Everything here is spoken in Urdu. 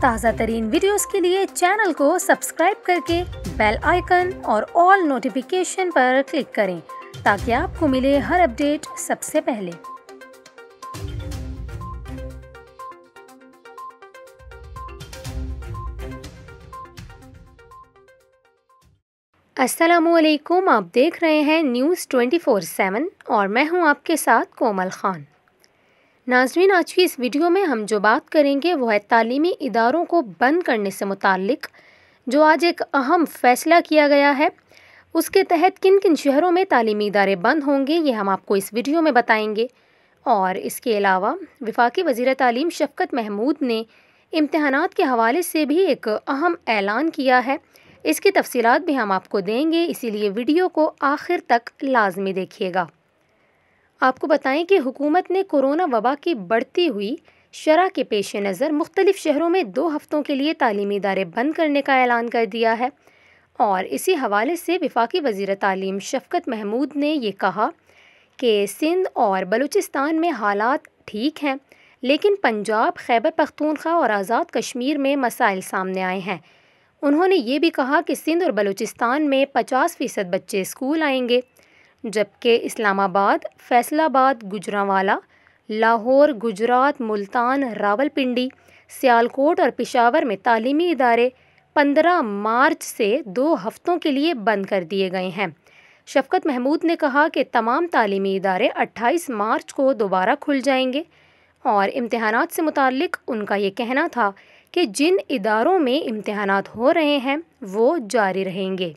تازہ ترین ویڈیوز کے لیے چینل کو سبسکرائب کرکے بیل آئیکن اور آل نوٹیفیکیشن پر کلک کریں تاکہ آپ کو ملے ہر اپڈیٹ سب سے پہلے۔ السلام علیکم، آپ دیکھ رہے ہیں نیوز 24/7 اور میں ہوں آپ کے ساتھ کومل خان۔ ناظرین، آج کی اس ویڈیو میں ہم جو بات کریں گے وہ ہے تعلیمی اداروں کو بند کرنے سے متعلق جو آج ایک اہم فیصلہ کیا گیا ہے۔ اس کے تحت کن کن شہروں میں تعلیمی ادارے بند ہوں گے، یہ ہم آپ کو اس ویڈیو میں بتائیں گے۔ اور اس کے علاوہ وفاقی وزیر تعلیم شفقت محمود نے امتحانات کے حوالے سے بھی ایک اہم اعلان کیا ہے۔ اس کی تفصیلات بھی ہم آپ کو دیں گے، اسی لیے ویڈیو کو آخر تک لازمی دیکھیے گا۔ آپ کو بتائیں کہ حکومت نے کورونا وبا کی بڑھتی ہوئی شرح کے پیش نظر مختلف شہروں میں 2 ہفتوں کے لیے تعلیمی ادارے بند کرنے کا اعلان کر دیا ہے، اور اسی حوالے سے وفاقی وزیر تعلیم شفقت محمود نے یہ کہا کہ سندھ اور بلوچستان میں حالات ٹھیک ہیں، لیکن پنجاب، خیبر پختونخوا اور آزاد کشمیر میں مسائل سامنے آئے ہیں۔ انہوں نے یہ بھی کہا کہ سندھ اور بلوچستان میں 50% بچے اسکول آئیں گے، جبکہ اسلام آباد، فیصل آباد، گوجرانوالا، لاہور، گجرات، ملتان، راولپنڈی، سیالکوٹ اور پشاور میں تعلیمی ادارے 15 مارچ سے 2 ہفتوں کے لیے بند کر دیے گئے ہیں۔ شفقت محمود نے کہا کہ تمام تعلیمی ادارے 28 مارچ کو دوبارہ کھل جائیں گے، اور امتحانات سے متعلق ان کا یہ کہنا تھا کہ جن اداروں میں امتحانات ہو رہے ہیں وہ جاری رہیں گے۔